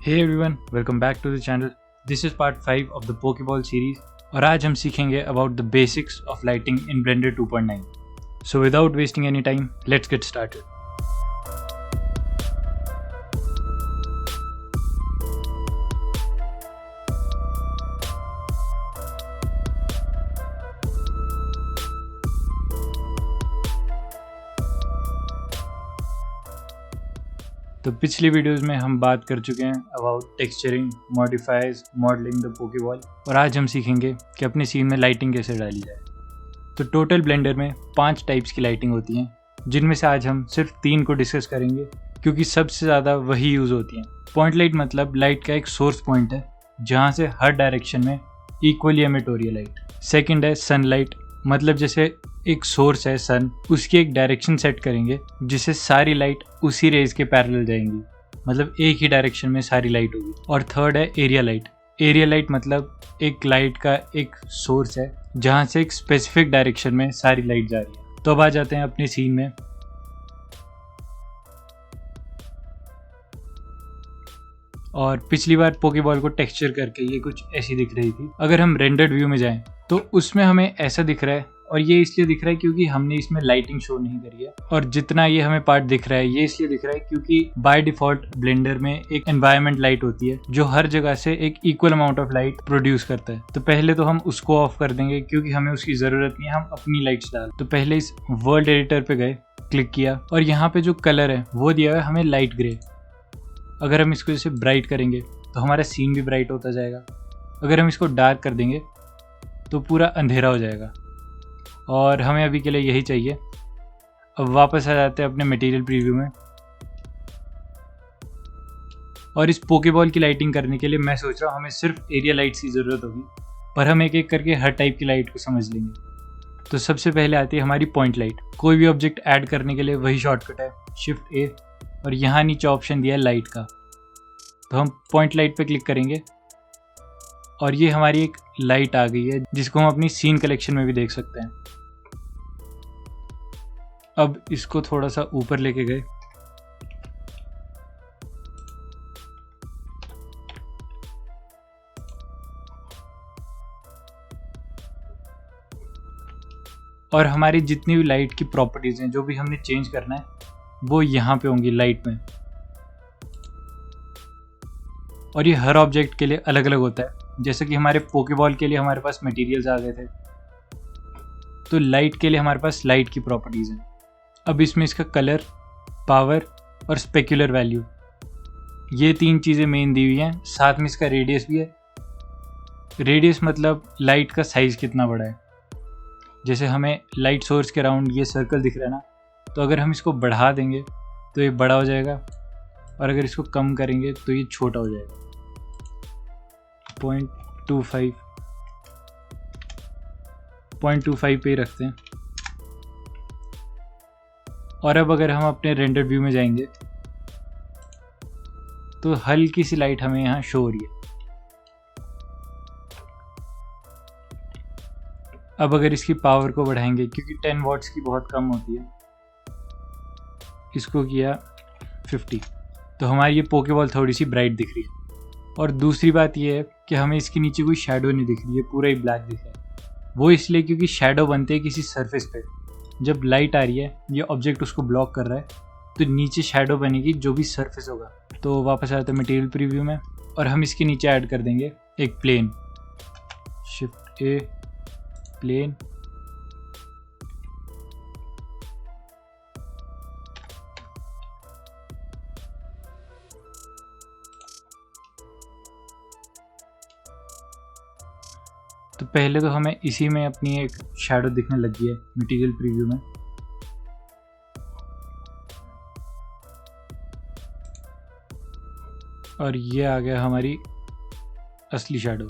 Hey everyone, welcome back to the channel. This is part 5 of the Pokeball series और आज हम सीखेंगे about the basics of lighting in Blender 2.9. So without wasting any time, let's get started. तो पिछली videos में हम बात कर चुके हैं about texturing, modifiers, modelling the Poké Ball और आज हम सीखेंगे कि अपने सीन में लाइटिंग कैसे डाली जाए। तो टोटल ब्लेंडर में 5 टाइप्स की लाइटिंग होती हैं, जिनमें से आज हम सिर्फ 3 को डिस्कस करेंगे क्योंकि सबसे ज़्यादा वही यूज़ होती हैं। पॉइंट लाइट मतलब लाइट का एक सोर्स पॉइंट है जहाँ से हर डायरेक्शन में इक्वली एमिट हो रही है लाइट। सेकेंड है सनलाइट, मतलब जैसे एक सोर्स है सन, उसकी एक डायरेक्शन सेट करेंगे जिससे सारी लाइट उसी रेज के पैरेलल जाएंगी, मतलब एक ही डायरेक्शन में सारी लाइट होगी। और थर्ड है एरिया लाइट। एरिया लाइट मतलब एक लाइट का एक सोर्स है जहाँ से एक स्पेसिफिक डायरेक्शन में सारी लाइट जा रही है। तो अब आ जाते हैं अपने सीन में। और पिछली बार पोकेबॉल को टेक्सचर करके ये कुछ ऐसी दिख रही थी। अगर हम रेंडर्ड व्यू में जाएं तो उसमें हमें ऐसा दिख रहा है, और ये इसलिए दिख रहा है क्योंकि हमने इसमें लाइटिंग शो नहीं करी है। और जितना ये हमें पार्ट दिख रहा है ये इसलिए दिख रहा है क्योंकि बाय डिफॉल्ट ब्लेंडर में एक एनवायरनमेंट लाइट होती है जो हर जगह से एक equal amount of light produce करता है। तो पहले तो हम उसको ऑफ कर देंगे क्योंकि हमें उसकी जरूरत नहीं है, हम अपनी लाइट्स डाल। तो पहले इस वर्ल्ड एडिटर पे गए, क्लिक किया और यहाँ पे जो कलर है वो दिया हुआ है हमें लाइट ग्रे। अगर हम इसको जैसे ब्राइट करेंगे तो हमारा सीन भी ब्राइट होता जाएगा। अगर हम इसको डार्क कर देंगे तो पूरा अंधेरा हो जाएगा, और हमें अभी के लिए यही चाहिए। अब वापस आ जाते हैं अपने मटेरियल प्रीव्यू में, और इस पोकेबॉल की लाइटिंग करने के लिए मैं सोच रहा हूँ हमें सिर्फ एरिया लाइट्स की ज़रूरत होगी, पर हम एक एक करके हर टाइप की लाइट को समझ लेंगे। तो सबसे पहले आती है हमारी पॉइंट लाइट। कोई भी ऑब्जेक्ट ऐड करने के लिए वही शॉर्टकट है, शिफ्ट ए, और यहाँ नीचे ऑप्शन दिया है लाइट का। तो हम पॉइंट लाइट पे क्लिक करेंगे और ये हमारी एक लाइट आ गई है जिसको हम अपनी सीन कलेक्शन में भी देख सकते हैं। अब इसको थोड़ा सा ऊपर लेके गए और हमारी जितनी भी लाइट की प्रॉपर्टीज हैं, जो भी हमने चेंज करना है वो यहाँ पे होंगी लाइट में। और ये हर ऑब्जेक्ट के लिए अलग अलग होता है। जैसे कि हमारे पोकेबॉल के लिए हमारे पास मटेरियल्स आ गए थे, तो लाइट के लिए हमारे पास लाइट की प्रॉपर्टीज हैं। अब इसमें इसका कलर, पावर और स्पेक्युलर वैल्यू, ये 3 चीज़ें मेन दी हुई हैं। साथ में इसका रेडियस भी है। रेडियस मतलब लाइट का साइज़ कितना बड़ा है। जैसे हमें लाइट सोर्स के अराउंड ये सर्कल दिख रहा है ना, तो अगर हम इसको बढ़ा देंगे तो ये बड़ा हो जाएगा, और अगर इसको कम करेंगे तो ये छोटा हो जाएगा। 0.25 पे ही रखते हैं। और अब अगर हम अपने रेंडर व्यू में जाएंगे तो हल्की सी लाइट हमें यहाँ शो हो रही है। अब अगर इसकी पावर को बढ़ाएंगे, क्योंकि 10 वॉट्स की बहुत कम होती है, इसको किया 50, तो हमारी ये पोकेबॉल थोड़ी सी ब्राइट दिख रही है। और दूसरी बात ये है कि हमें इसके नीचे कोई शैडो नहीं दिख रही है, पूरा ही ब्लैक दिख रहा है। वो इसलिए क्योंकि शैडो बनते हैं किसी सरफेस पे। जब लाइट आ रही है, ये ऑब्जेक्ट उसको ब्लॉक कर रहा है, तो नीचे शैडो बनेगी जो भी सरफेस होगा। तो वापस आते हैं मटेरियल प्रीव्यू में, और हम इसके नीचे ऐड कर देंगे एक प्लेन। शिफ्ट ए, प्लेन, तो पहले तो हमें इसी में अपनी एक शैडो दिखने लगी है मटेरियल प्रीव्यू में। और ये आ गया हमारी असली शैडो।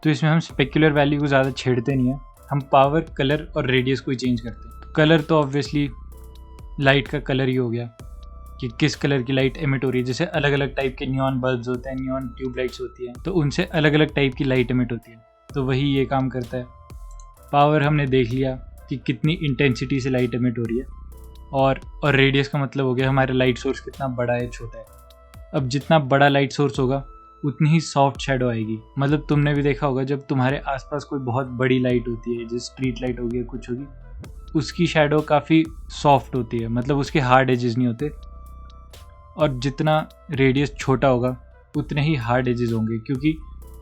तो इसमें हम स्पेक्युलर वैल्यू को ज़्यादा छेड़ते नहीं है, हम पावर, कलर और रेडियस को ही चेंज करते हैं। तो कलर तो ऑब्वियसली लाइट का कलर ही हो गया कि किस कलर की लाइट एमिट हो रही है। जैसे अलग अलग टाइप के नियॉन बल्ब्स होते हैं, नियॉन ट्यूबलाइट्स होती हैं, तो उनसे अलग अलग टाइप की लाइट एमिट होती है, तो वही ये काम करता है। पावर हमने देख लिया, कि कितनी इंटेंसिटी से लाइट एमिट हो रही है, और रेडियस का मतलब हो गया हमारा लाइट सोर्स कितना बड़ा है छोटा है। अब जितना बड़ा लाइट सोर्स होगा उतनी ही सॉफ्ट शेडो आएगी। मतलब तुमने भी देखा होगा जब तुम्हारे आसपास कोई बहुत बड़ी लाइट होती है, जैसे स्ट्रीट लाइट होगी कुछ होगी, उसकी शेडो काफ़ी सॉफ्ट होती है, मतलब उसके हार्ड एजेस नहीं होते। और जितना रेडियस छोटा होगा उतने ही हार्ड एजेस होंगे, क्योंकि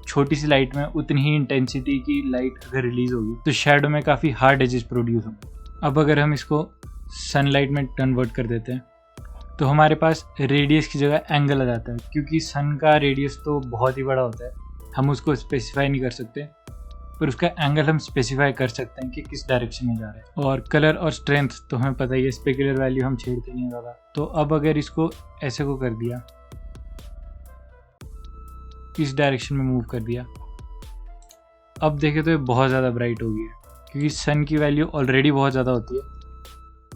छोटी सी लाइट में उतनी ही इंटेंसिटी की लाइट अगर रिलीज होगी तो शेडो में काफ़ी हार्ड एजेस प्रोड्यूस होंगे। अब अगर हम इसको सनलाइट में कन्वर्ट कर देते हैं तो हमारे पास रेडियस की जगह एंगल आ जाता है, क्योंकि सन का रेडियस तो बहुत ही बड़ा होता है, हम उसको स्पेसिफाई नहीं कर सकते, पर उसका एंगल हम स्पेसिफाई कर सकते हैं कि किस डायरेक्शन में जा रहे हैं। और कलर और स्ट्रेंथ तो हमें पता ही है, स्पेकुलर वैल्यू हम छेड़ते नहीं ज़्यादा। तो अब अगर इसको ऐसे को कर दिया, इस डायरेक्शन में मूव कर दिया, अब देखें तो ये बहुत ज़्यादा ब्राइट हो गई है, क्योंकि सन की वैल्यू ऑलरेडी बहुत ज़्यादा होती है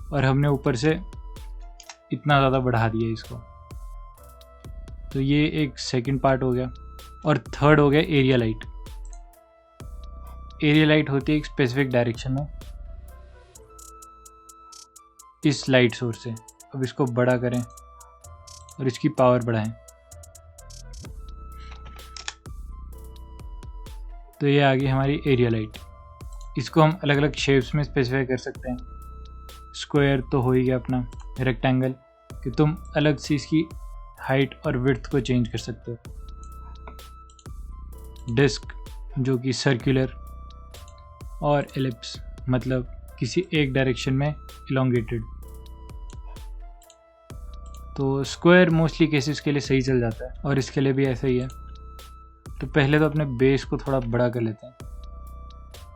और हमने ऊपर से इतना ज़्यादा बढ़ा दिया इसको। तो ये एक सेकंड पार्ट हो गया। और थर्ड हो गया एरिया लाइट। एरिया लाइट होती है एक स्पेसिफिक डायरेक्शन में इस लाइट सोर्स से। अब इसको बड़ा करें और इसकी पावर बढ़ाएं तो ये आ गई हमारी एरिया लाइट। इसको हम अलग अलग शेप्स में स्पेसिफाई कर सकते हैं। स्क्वायर तो हो ही गया अपना, रेक्टेंगल कि तुम अलग से इसकी हाइट और विड्थ को चेंज कर सकते हो। डिस्क जो कि सर्कुलर, और एलिप्स मतलब किसी एक डायरेक्शन में इलोंगेटेड। तो स्क्वायर मोस्टली केसेस के लिए सही चल जाता है और इसके लिए भी ऐसा ही है। तो पहले तो अपने बेस को थोड़ा बड़ा कर लेते हैं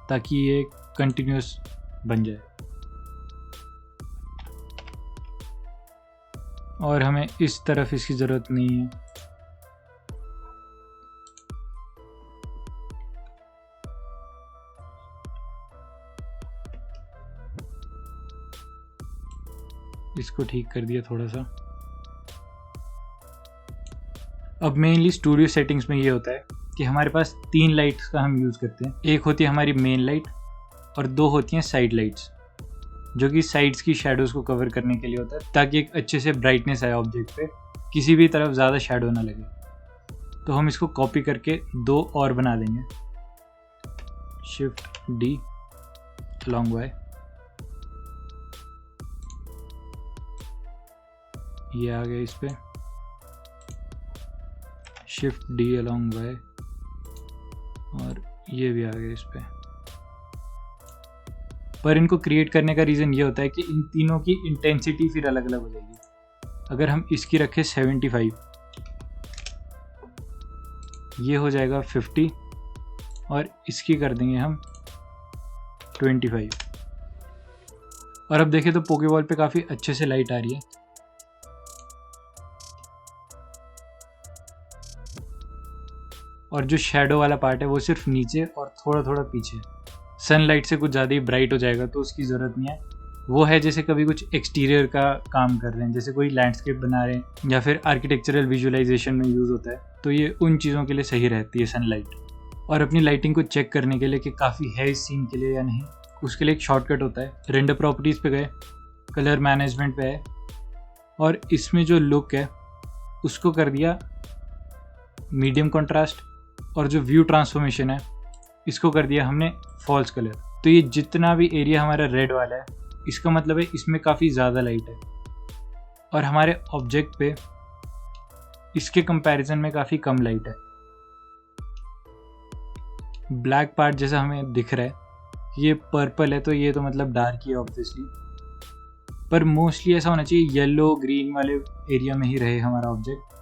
ताकि ये कंटिन्यूस बन जाए, और हमें इस तरफ इसकी ज़रूरत नहीं है। इसको ठीक कर दिया थोड़ा सा। अब मेनली स्टूडियो सेटिंग्स में ये होता है कि हमारे पास 3 लाइट्स का हम यूज़ करते हैं। एक होती है हमारी मेन लाइट और 2 होती हैं साइड लाइट्स, जो कि साइड्स की शैडोज़ को कवर करने के लिए होता है, ताकि एक अच्छे से ब्राइटनेस आए ऑब्जेक्ट पे, किसी भी तरफ ज़्यादा शैडो ना लगे। तो हम इसको कॉपी करके 2 और बना देंगे। शिफ्ट डी लॉन्ग वाई, ये आ गया इस पे। शिफ्ट डी अलोंग वाई, और ये भी आ गया इस पे। पर इनको क्रिएट करने का रीज़न ये होता है कि इन तीनों की इंटेंसिटी फिर अलग अलग हो जाएगी। अगर हम इसकी रखें 75, ये हो जाएगा 50, और इसकी कर देंगे हम 25। और अब देखें तो पोकेबॉल पे काफ़ी अच्छे से लाइट आ रही है। और जो शेडो वाला पार्ट है वो सिर्फ नीचे और थोड़ा थोड़ा पीछे। सनलाइट से कुछ ज़्यादा ही ब्राइट हो जाएगा तो उसकी ज़रूरत नहीं है। वो है जैसे कभी कुछ एक्सटीरियर का काम कर रहे हैं, जैसे कोई लैंडस्केप बना रहे हैं या फिर आर्किटेक्चरल विजुअलाइजेशन में यूज़ होता है, तो ये उन चीज़ों के लिए सही रहती है सनलाइट। और अपनी लाइटिंग को चेक करने के लिए कि काफ़ी है इस सीन के लिए या नहीं, उसके लिए एक शॉर्टकट होता है। रेंडर प्रॉपर्टीज़ पे गए, कलर मैनेजमेंट पे है, और इसमें जो लुक है उसको कर दिया मीडियम कॉन्ट्रास्ट, और जो व्यू ट्रांसफॉर्मेशन है इसको कर दिया हमने फॉल्स कलर। तो ये जितना भी एरिया हमारा रेड वाला है, इसका मतलब है इसमें काफ़ी ज़्यादा लाइट है, और हमारे ऑब्जेक्ट पे इसके कंपैरिजन में काफ़ी कम लाइट है। ब्लैक पार्ट जैसा हमें दिख रहा है ये पर्पल है, तो ये तो मतलब डार्क ही है ऑब्वियसली, पर मोस्टली ऐसा होना चाहिए येलो ग्रीन वाले एरिया में ही रहे हमारा ऑब्जेक्ट।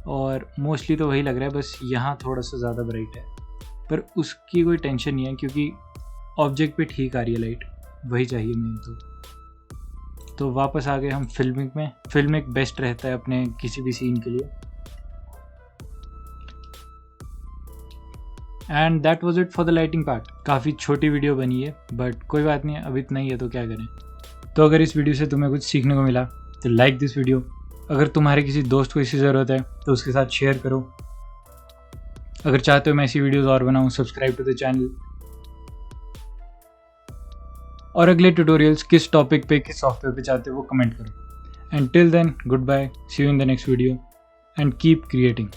और मोस्टली तो वही लग रहा है, बस यहाँ थोड़ा सा ज़्यादा ब्राइट है, पर उसकी कोई टेंशन नहीं है क्योंकि ऑब्जेक्ट पे ठीक आ रही है लाइट, वही चाहिए मेन। तो वापस आ गए हम फिल्मिंग में। फिल्मिंग बेस्ट रहता है अपने किसी भी सीन के लिए। And that was it for the lighting part. काफ़ी छोटी वीडियो बनी है, बट कोई बात नहीं है, अब इतना ही है तो क्या करें। तो अगर इस वीडियो से तुम्हें कुछ सीखने को मिला तो लाइक दिस वीडियो। अगर तुम्हारे किसी दोस्त को इसकी ज़रूरत है तो उसके साथ शेयर करो। अगर चाहते हो मैं ऐसी वीडियोज़ और बनाऊँ, सब्सक्राइब टू द चैनल। और अगले ट्यूटोरियल्स किस टॉपिक पे, किस सॉफ्टवेयर पे चाहते हो वो कमेंट करो। And till then, goodbye, see you in the next video and keep creating.